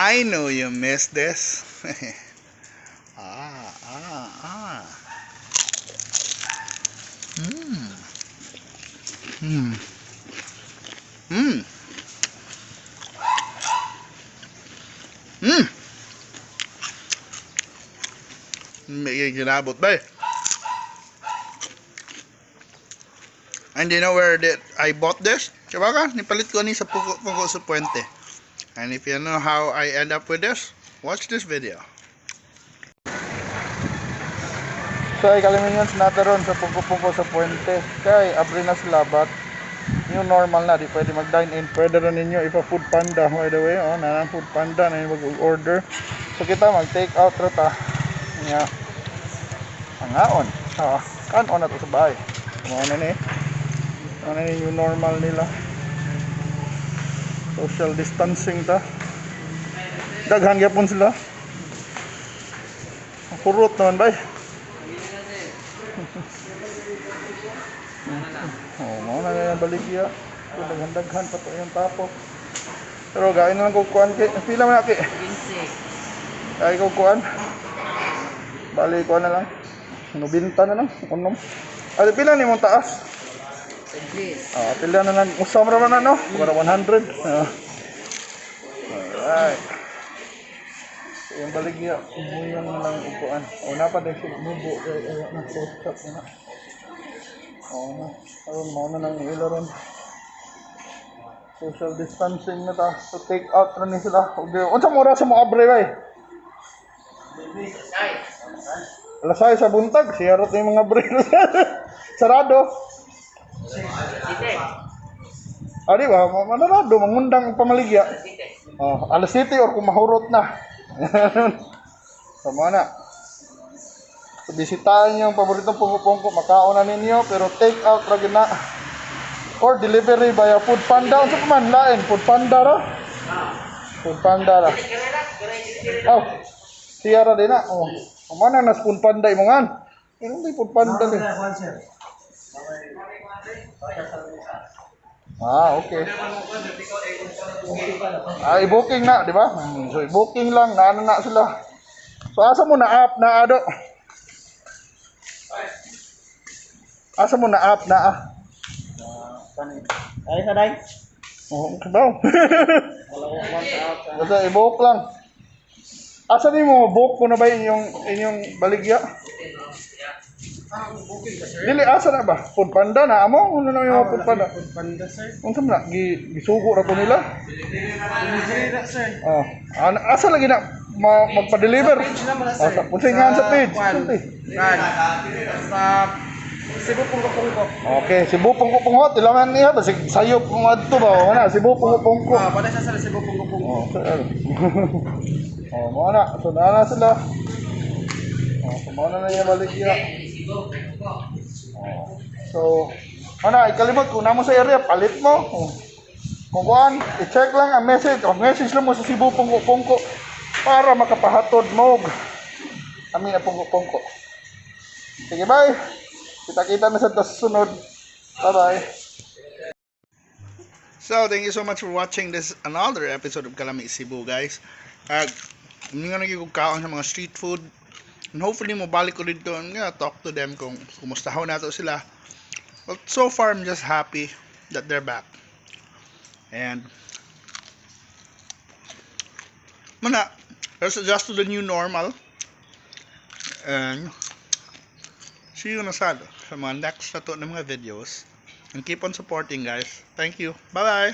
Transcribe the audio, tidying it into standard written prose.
I know you missed this. Ah. Mmm. Mmm. Mmm. Mmm. May ginabot ba eh. And you know where did I bought this? Diba nipalit ko ni sa Pugo sa Puente. And if you know how I end up with this, watch this video. So ay kaliminians natin ron sa Pugo sa Puente. Kay abri na sila but new normal na, di pwede mag-dine in. Pwede rin ninyo ipa food panda, by the way. Nanang food panda na yung mag-order. So kita mag-take out rata. Nga hangaon. Kanon na to sa bahay. Ano ni? Ano ni yung normal nila? Social distancing ta. Daghan gyapon sila. Kurot naman bay. Mau na yung baligya. Daghan pa to yung tapo. Pero gain na lang kukuan kay. Pila man aki? 15. Kaya kukuan. Bali ko na lang. 90 na lang. Unom. Ay pila ni mong taas? Pila na lang. Usam ra man no? Para 100. Alright. So, yung baligya, umuyang na lang upuan. Na pa din siya mubo. Kaya na close-up na. Na. Aron mo na lang ilaron. Social distancing na ta. So take out na ni sila. Unsa mo oras sa mga abre bay? Alas 6 sa buntag, siyarot na yung mga abre. Sarado. Di ba? Manarado, mangundang pamaligya. Alas 7 or kung mahurot na. Sama na. So, bisitahin yung paboritong pungko-pungko, makaon na ninyo, pero take out lagi na. Or delivery via Food Panda. Unsa pa man lain? Food Panda ra? Food Panda ra. Siya ra din na. Mana na Food Panda imongan? Ano di Food Panda din? Okay. I-booking na, di ba? So, i-booking lang, na sila. So, asa mo na app na ado? Asa mo na app na Ay, sa day? Daw. Basta i-book lang. Asa ni mo, book ko na ba inyong baligya? Dili, asa na ba? Food Panda na amo? Ano na yung Food Panda? Food Panda, sir. Unsa na? Gisugo ra ko nila? Delivery na, sir. Asa lagi na magpa-deliver? Sa pusingan sa page. Sa Cebu Pungko-Pungko. Okay, Cebu Pungko-Pungko. Tilangan niya ba? Sayop mo adto ba? Wala, Cebu Pungko-Pungko. Pwede sa Cebu Pungko-Pungko. Mo na. So, na sila. Kumana na yung baligya. So, ikalimot kung na mo sa area, palit mo. Kung kuhan, i-check lang ang message. Message lang mo sa Cebu Pungko-Pungko para makapahatod mo. Amin na Pungko-Pungko. Sige, bye. Kita-kita na sa sunod. Bye-bye. So, thank you so much for watching this another episode of Kalami Cebu, guys. Hindi nga nagkikaon sa mga street food. And hopefully, mabalik ko dito and talk to them kung kumustahan nato sila. But so far, I'm just happy that they're back. And, let's adjust to the new normal. And, see you na sa mga next na to ng mga videos. And keep on supporting, guys. Thank you. Bye-bye.